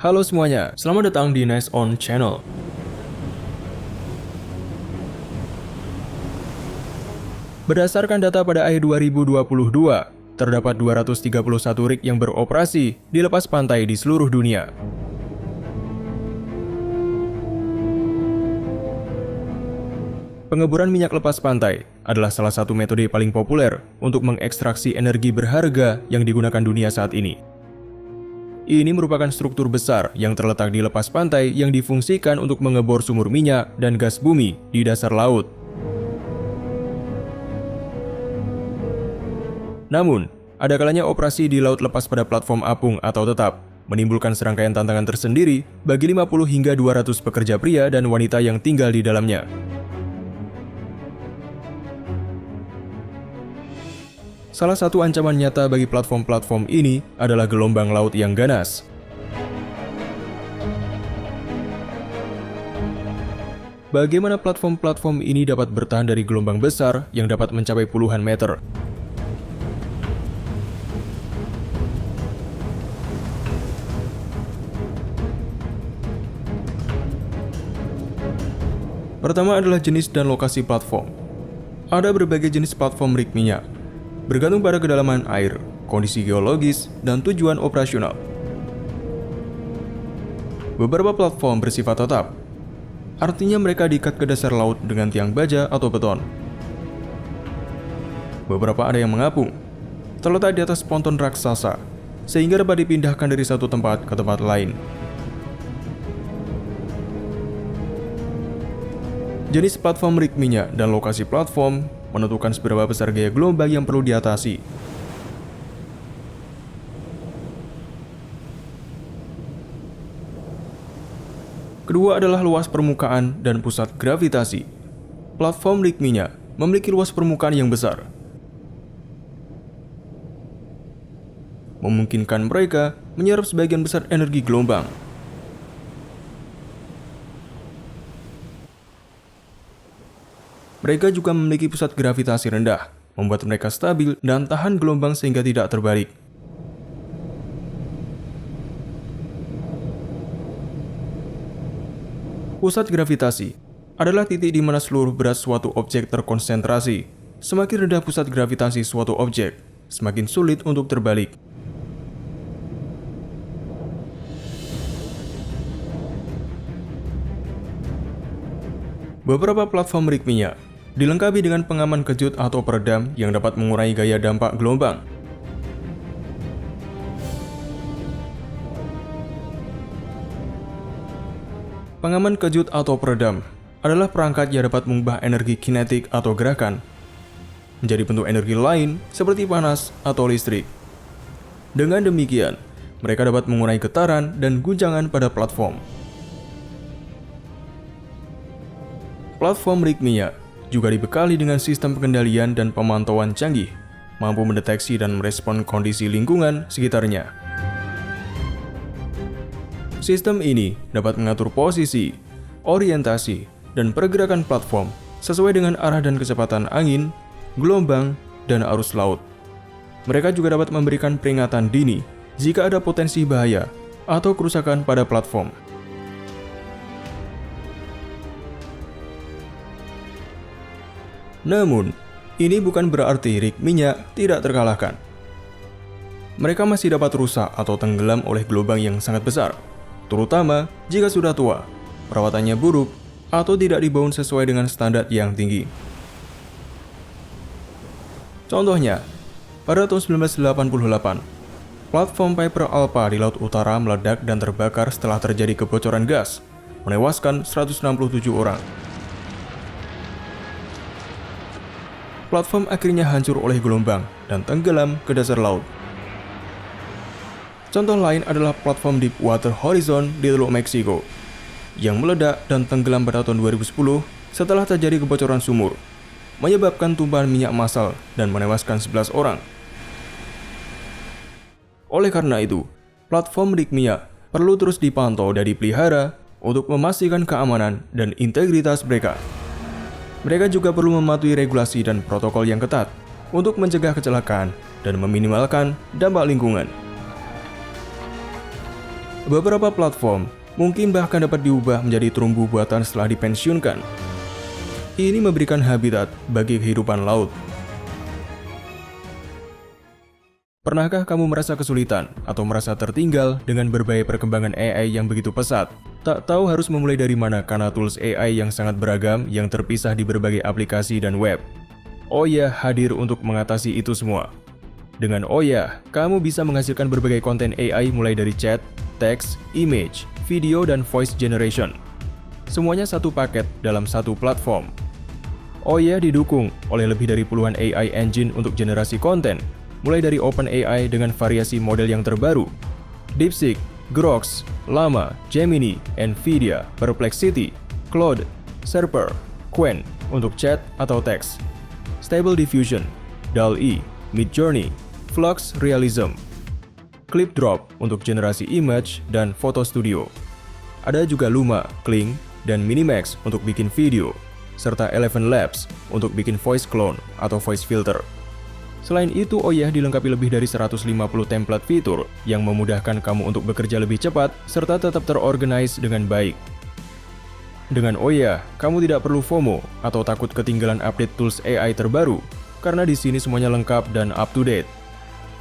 Halo semuanya, selamat datang di Nice On Channel. Berdasarkan data pada akhir 2022, terdapat 231 rig yang beroperasi di lepas pantai di seluruh dunia. Pengeboran minyak lepas pantai adalah salah satu metode paling populer untuk mengekstraksi energi berharga yang digunakan dunia saat ini. Ini merupakan struktur besar yang terletak di lepas pantai yang difungsikan untuk mengebor sumur minyak dan gas bumi di dasar laut. Namun, ada kalanya operasi di laut lepas pada platform apung atau tetap menimbulkan serangkaian tantangan tersendiri bagi 50 hingga 200 pekerja pria dan wanita yang tinggal di dalamnya. Salah satu ancaman nyata bagi platform-platform ini adalah gelombang laut yang ganas. Bagaimana platform-platform ini dapat bertahan dari gelombang besar yang dapat mencapai puluhan meter? Pertama adalah jenis dan lokasi platform. Ada berbagai jenis platform rig minyak, bergantung pada kedalaman air, kondisi geologis, dan tujuan operasional. Beberapa platform bersifat tetap, artinya mereka diikat ke dasar laut dengan tiang baja atau beton. Beberapa ada yang mengapung, terletak di atas ponton raksasa, sehingga dapat dipindahkan dari satu tempat ke tempat lain. Jenis platform rig minyak dan lokasi platform menentukan seberapa besar gaya gelombang yang perlu diatasi. Kedua adalah luas permukaan dan pusat gravitasi. Platform rig minyak memiliki luas permukaan yang besar, memungkinkan mereka menyerap sebagian besar energi gelombang. Mereka juga memiliki pusat gravitasi rendah, membuat mereka stabil dan tahan gelombang sehingga tidak terbalik. Pusat gravitasi adalah titik di mana seluruh berat suatu objek terkonsentrasi. Semakin rendah pusat gravitasi suatu objek, semakin sulit untuk terbalik. Beberapa platform rig minyak dilengkapi dengan pengaman kejut atau peredam yang dapat mengurangi gaya dampak gelombang. Pengaman kejut atau peredam adalah perangkat yang dapat mengubah energi kinetik atau gerakan menjadi bentuk energi lain seperti panas atau listrik. Dengan demikian, mereka dapat mengurangi getaran dan guncangan pada platform. Platform rig minyak juga dibekali dengan sistem pengendalian dan pemantauan canggih, mampu mendeteksi dan merespon kondisi lingkungan sekitarnya. Sistem ini dapat mengatur posisi, orientasi, dan pergerakan platform sesuai dengan arah dan kecepatan angin, gelombang, dan arus laut. Mereka juga dapat memberikan peringatan dini jika ada potensi bahaya atau kerusakan pada platform. Namun, ini bukan berarti rig minyak tidak terkalahkan. Mereka masih dapat rusak atau tenggelam oleh gelombang yang sangat besar, terutama jika sudah tua, perawatannya buruk, atau tidak dibangun sesuai dengan standar yang tinggi. Contohnya, pada tahun 1988, platform Piper Alpha di Laut Utara meledak dan terbakar setelah terjadi kebocoran gas, menewaskan 167 orang. Platform akhirnya hancur oleh gelombang dan tenggelam ke dasar laut. Contoh lain adalah platform Deepwater Horizon di Teluk Meksiko, yang meledak dan tenggelam pada tahun 2010 setelah terjadi kebocoran sumur, menyebabkan tumpahan minyak massal dan menewaskan 11 orang. Oleh karena itu, platform rig minyak perlu terus dipantau dan dipelihara untuk memastikan keamanan dan integritas mereka. Mereka juga perlu mematuhi regulasi dan protokol yang ketat untuk mencegah kecelakaan dan meminimalkan dampak lingkungan. Beberapa platform mungkin bahkan dapat diubah menjadi terumbu buatan setelah dipensiunkan. Ini memberikan habitat bagi kehidupan laut. Pernahkah kamu merasa kesulitan atau merasa tertinggal dengan berbagai perkembangan AI yang begitu pesat? Tak tahu harus memulai dari mana karena tools AI yang sangat beragam yang terpisah di berbagai aplikasi dan web. Oya hadir untuk mengatasi itu semua. Dengan Oya, kamu bisa menghasilkan berbagai konten AI mulai dari chat, teks, image, video, dan voice generation. Semuanya satu paket dalam satu platform. Oya didukung oleh lebih dari puluhan AI engine untuk generasi konten, mulai dari OpenAI dengan variasi model yang terbaru, DeepSeek, Grok, Llama, Gemini, Nvidia, Perplexity, Claude, Serper, Qwen untuk chat atau teks, Stable Diffusion, DALL-E, Midjourney, Flux Realism, ClipDrop untuk generasi image dan foto studio. Ada juga Luma, Kling, dan Minimax untuk bikin video, serta Eleven Labs untuk bikin voice clone atau voice filter. Selain itu, Oya dilengkapi lebih dari 150 template fitur yang memudahkan kamu untuk bekerja lebih cepat serta tetap terorganize dengan baik. Dengan Oya, kamu tidak perlu FOMO atau takut ketinggalan update tools AI terbaru, karena di sini semuanya lengkap dan up to date.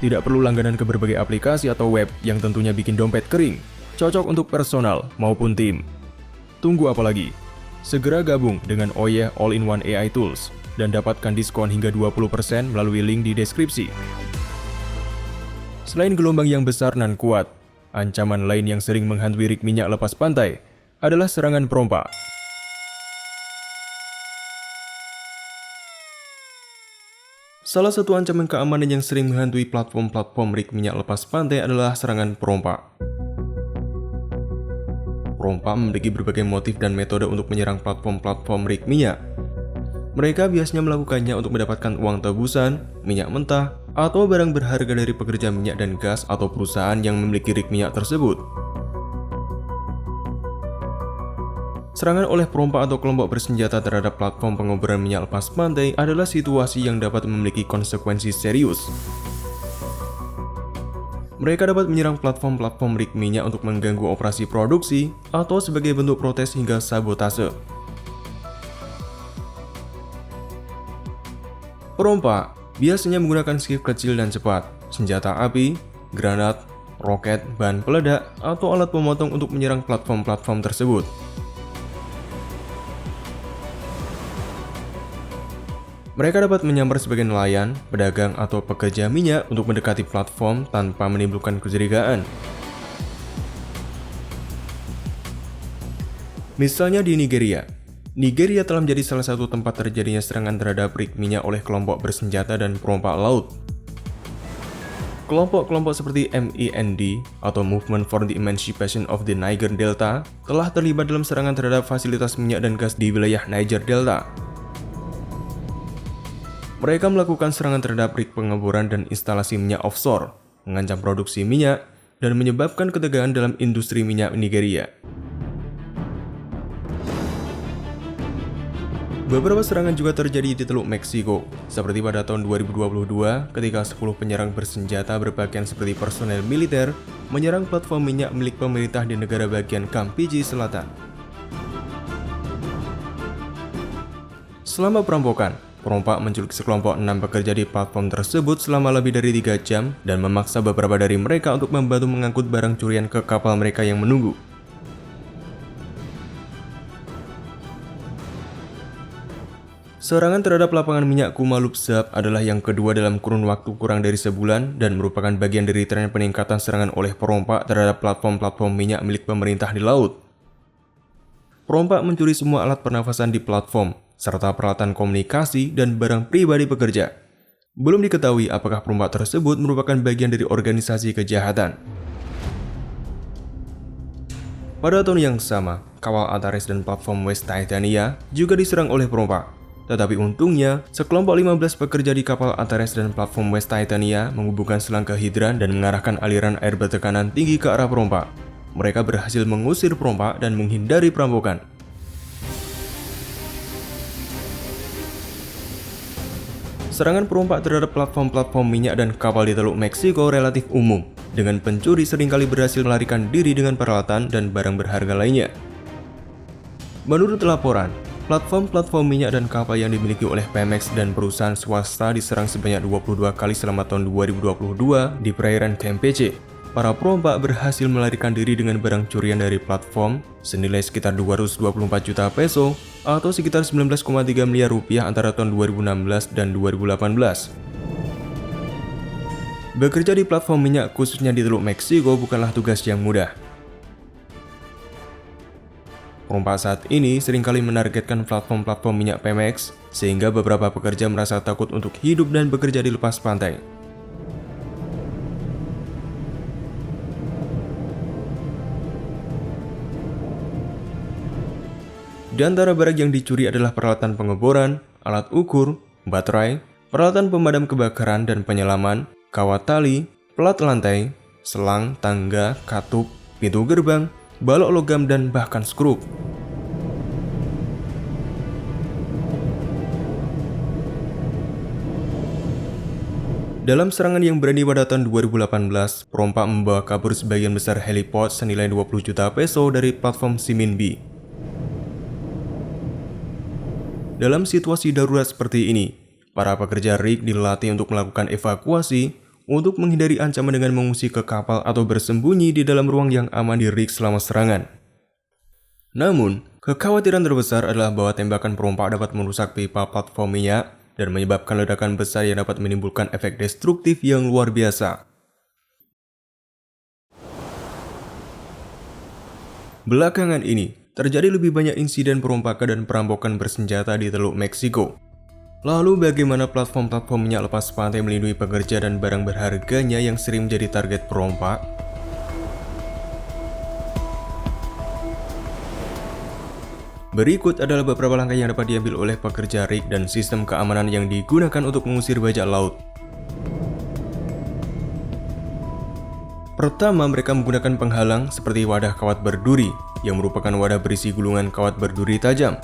Tidak perlu langganan ke berbagai aplikasi atau web yang tentunya bikin dompet kering, cocok untuk personal maupun tim. Tunggu apa lagi? Segera gabung dengan Oya All-in-One AI Tools dan dapatkan diskon hingga 20% melalui link di deskripsi. Selain gelombang yang besar dan kuat, ancaman lain yang sering menghantui rig minyak lepas pantai adalah serangan perompak. Salah satu ancaman keamanan yang sering menghantui platform-platform rig minyak lepas pantai adalah serangan perompak. Perompak memiliki berbagai motif dan metode untuk menyerang platform-platform rig minyak. Mereka biasanya melakukannya untuk mendapatkan uang tebusan, minyak mentah, atau barang berharga dari pekerja minyak dan gas atau perusahaan yang memiliki rig minyak tersebut. Serangan oleh perompak atau kelompok bersenjata terhadap platform pengeboran minyak lepas pantai adalah situasi yang dapat memiliki konsekuensi serius. Mereka dapat menyerang platform-platform rig minyak untuk mengganggu operasi produksi atau sebagai bentuk protes hingga sabotase. Perompak biasanya menggunakan skiff kecil dan cepat, senjata api, granat, roket, bahan peledak, atau alat pemotong untuk menyerang platform-platform tersebut. Mereka dapat menyambar sebagai nelayan, pedagang, atau pekerja minyak untuk mendekati platform tanpa menimbulkan kecurigaan. Misalnya di Nigeria. Nigeria telah menjadi salah satu tempat terjadinya serangan terhadap rig minyak oleh kelompok bersenjata dan perompak laut. Kelompok-kelompok seperti MEND atau Movement for the Emancipation of the Niger Delta telah terlibat dalam serangan terhadap fasilitas minyak dan gas di wilayah Niger Delta. Mereka melakukan serangan terhadap rig pengeboran dan instalasi minyak offshore, mengancam produksi minyak, dan menyebabkan ketegangan dalam industri minyak Nigeria. Beberapa serangan juga terjadi di Teluk Meksiko, seperti pada tahun 2022 ketika 10 penyerang bersenjata berpakaian seperti personel militer menyerang platform minyak milik pemerintah di negara bagian Campeche Selatan. Selama perampokan, perompak menculik sekelompok 6 pekerja di platform tersebut selama lebih dari 3 jam dan memaksa beberapa dari mereka untuk membantu mengangkut barang curian ke kapal mereka yang menunggu. Serangan terhadap lapangan minyak Kumalupzab adalah yang kedua dalam kurun waktu kurang dari sebulan dan merupakan bagian dari tren peningkatan serangan oleh perompak terhadap platform-platform minyak milik pemerintah di laut. Perompak mencuri semua alat pernafasan di platform, serta peralatan komunikasi dan barang pribadi pekerja. Belum diketahui apakah perompak tersebut merupakan bagian dari organisasi kejahatan. Pada tahun yang sama, kapal Antares dan platform West Titania juga diserang oleh perompak. Tetapi untungnya, sekelompok 15 pekerja di kapal Antares dan platform West Titania menghubungkan selang ke hidran dan mengarahkan aliran air bertekanan tinggi ke arah perompak. Mereka berhasil mengusir perompak dan menghindari perampokan. Serangan perompak terhadap platform-platform minyak dan kapal di Teluk Meksiko relatif umum, dengan pencuri seringkali berhasil melarikan diri dengan peralatan dan barang berharga lainnya. Menurut laporan, platform-platform minyak dan kapal yang dimiliki oleh Pemex dan perusahaan swasta diserang sebanyak 22 kali selama tahun 2022 di perairan Campeche. Para perompak berhasil melarikan diri dengan barang curian dari platform senilai sekitar 224 juta peso atau sekitar 19,3 miliar rupiah antara tahun 2016 dan 2018. Bekerja di platform minyak khususnya di Teluk Meksiko bukanlah tugas yang mudah. Perompak saat ini seringkali menargetkan platform-platform minyak Pemex sehingga beberapa pekerja merasa takut untuk hidup dan bekerja di lepas pantai. Di antara barang yang dicuri adalah peralatan pengeboran, alat ukur, baterai, peralatan pemadam kebakaran dan penyelaman, kawat tali, pelat lantai, selang, tangga, katup, pintu gerbang, balok logam dan bahkan skrup. Dalam serangan yang berani pada tahun 2018, perompak membawa kabur sebagian besar helipod senilai 20 juta peso dari platform Siminbi. Dalam situasi darurat seperti ini, para pekerja rig dilatih untuk melakukan evakuasi untuk menghindari ancaman dengan mengungsi ke kapal atau bersembunyi di dalam ruang yang aman di rig selama serangan. Namun, kekhawatiran terbesar adalah bahwa tembakan perompak dapat merusak pipa platform minyak dan menyebabkan ledakan besar yang dapat menimbulkan efek destruktif yang luar biasa. Belakangan ini, terjadi lebih banyak insiden perompakan dan perampokan bersenjata di Teluk Meksiko. Lalu bagaimana platform-platform minyak lepas pantai melindungi pekerja dan barang berharganya yang sering menjadi target perompak? Berikut adalah beberapa langkah yang dapat diambil oleh pekerja rig dan sistem keamanan yang digunakan untuk mengusir bajak laut. Pertama, mereka menggunakan penghalang seperti wadah kawat berduri, yang merupakan wadah berisi gulungan kawat berduri tajam.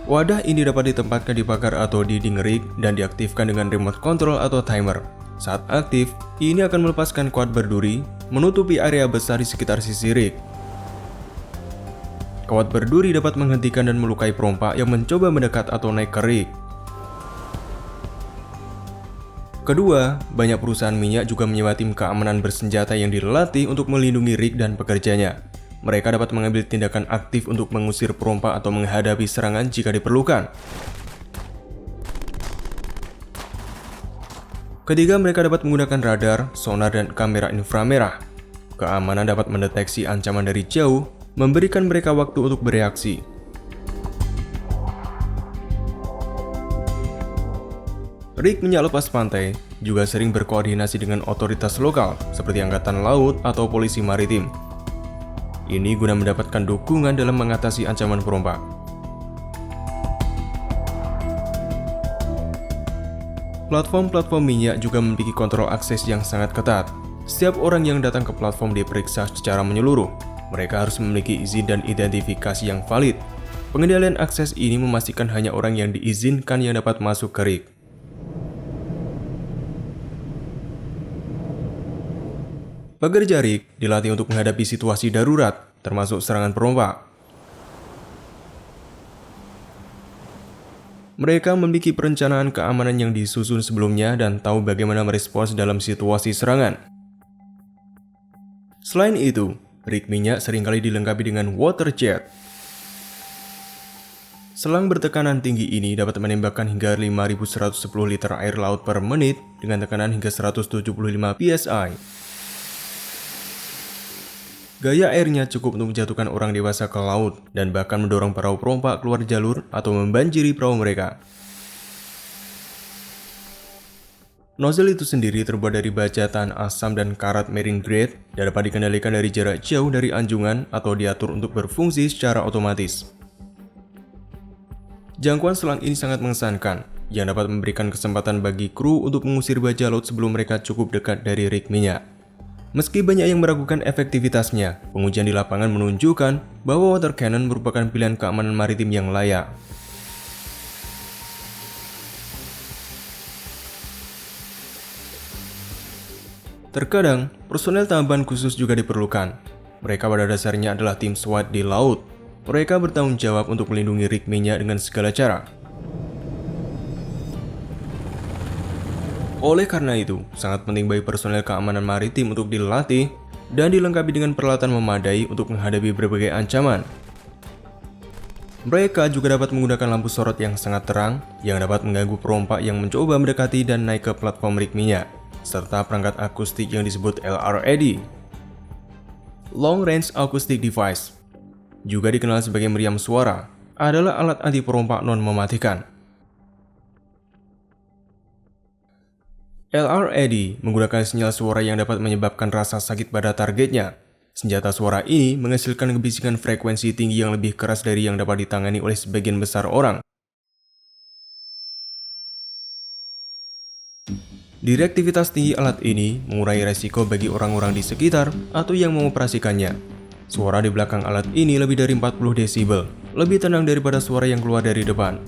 Wadah ini dapat ditempatkan di pagar atau dinding rig dan diaktifkan dengan remote control atau timer. Saat aktif, ini akan melepaskan kawat berduri, menutupi area besar di sekitar sisi rig. Kawat berduri dapat menghentikan dan melukai perompak yang mencoba mendekat atau naik ke rig. Kedua, banyak perusahaan minyak juga menyewa tim keamanan bersenjata yang dilatih untuk melindungi rig dan pekerjanya. Mereka dapat mengambil tindakan aktif untuk mengusir perompak atau menghadapi serangan jika diperlukan. Ketiga, mereka dapat menggunakan radar, sonar, dan kamera inframerah. Keamanan dapat mendeteksi ancaman dari jauh, memberikan mereka waktu untuk bereaksi. Rig minyak lepas pantai juga sering berkoordinasi dengan otoritas lokal seperti Angkatan Laut atau Polisi Maritim. Ini guna mendapatkan dukungan dalam mengatasi ancaman perompak. Platform-platform minyak juga memiliki kontrol akses yang sangat ketat. Setiap orang yang datang ke platform diperiksa secara menyeluruh. Mereka harus memiliki izin dan identifikasi yang valid. Pengendalian akses ini memastikan hanya orang yang diizinkan yang dapat masuk ke rig. Pekerja rig dilatih untuk menghadapi situasi darurat, termasuk serangan perompak. Mereka memiliki perencanaan keamanan yang disusun sebelumnya dan tahu bagaimana merespons dalam situasi serangan. Selain itu, rig minyak seringkali dilengkapi dengan water jet. Selang bertekanan tinggi ini dapat menembakkan hingga 5.110 liter air laut per menit dengan tekanan hingga 175 psi. Gaya airnya cukup untuk menjatuhkan orang dewasa ke laut dan bahkan mendorong perahu perompak keluar jalur atau membanjiri perahu mereka. Nozzle itu sendiri terbuat dari baja tahan asam dan karat marine grade dan dapat dikendalikan dari jarak jauh dari anjungan atau diatur untuk berfungsi secara otomatis. Jangkauan selang ini sangat mengesankan, yang dapat memberikan kesempatan bagi kru untuk mengusir bajak laut sebelum mereka cukup dekat dari rig minyak. Meski banyak yang meragukan efektivitasnya, pengujian di lapangan menunjukkan bahwa water cannon merupakan pilihan keamanan maritim yang layak. Terkadang, personel tambahan khusus juga diperlukan. Mereka pada dasarnya adalah tim SWAT di laut. Mereka bertanggung jawab untuk melindungi rig minyak dengan segala cara. Oleh karena itu, sangat penting bagi personel keamanan maritim untuk dilatih dan dilengkapi dengan peralatan memadai untuk menghadapi berbagai ancaman. Mereka juga dapat menggunakan lampu sorot yang sangat terang yang dapat mengganggu perompak yang mencoba mendekati dan naik ke platform rig minyak, serta perangkat akustik yang disebut LRAD. Long Range Acoustic Device, juga dikenal sebagai meriam suara, adalah alat anti perompak non-mematikan. LRAD menggunakan sinyal suara yang dapat menyebabkan rasa sakit pada targetnya. Senjata suara ini menghasilkan gebisikan frekuensi tinggi yang lebih keras dari yang dapat ditangani oleh sebagian besar orang. Direktivitas tinggi alat ini mengurangi resiko bagi orang-orang di sekitar atau yang mengoperasikannya. Suara di belakang alat ini lebih dari 40 desibel, lebih tenang daripada suara yang keluar dari depan.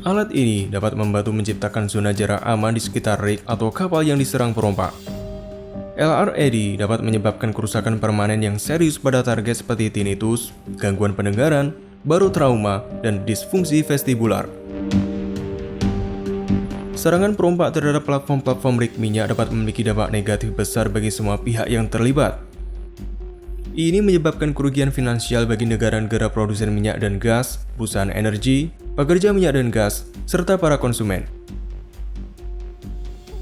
Alat ini dapat membantu menciptakan zona jarak aman di sekitar rig atau kapal yang diserang perompak. LRAD dapat menyebabkan kerusakan permanen yang serius pada target seperti tinnitus, gangguan pendengaran, baru trauma, dan disfungsi vestibular. Serangan perompak terhadap platform-platform rig minyak dapat memiliki dampak negatif besar bagi semua pihak yang terlibat. Ini menyebabkan kerugian finansial bagi negara-negara produsen minyak dan gas, perusahaan energi, pekerja minyak dan gas, serta para konsumen.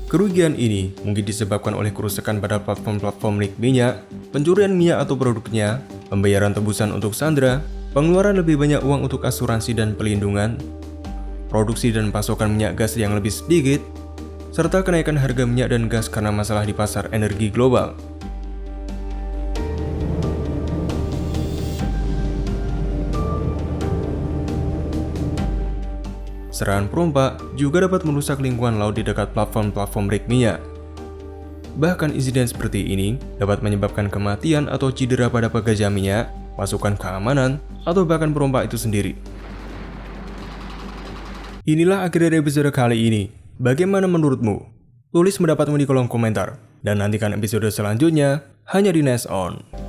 Kerugian ini mungkin disebabkan oleh kerusakan pada platform-platform rig minyak, pencurian minyak atau produknya, pembayaran tebusan untuk sandera, pengeluaran lebih banyak uang untuk asuransi dan pelindungan, produksi dan pasokan minyak gas yang lebih sedikit, serta kenaikan harga minyak dan gas karena masalah di pasar energi global. Serangan perompak juga dapat merusak lingkungan laut di dekat platform-platform rig minyak. Bahkan insiden seperti ini dapat menyebabkan kematian atau cedera pada pekerja minyak, pasukan keamanan, atau bahkan perompak itu sendiri. Inilah akhir dari episode kali ini. Bagaimana menurutmu? Tulis pendapatmu di kolom komentar. Dan nantikan episode selanjutnya hanya di Next On.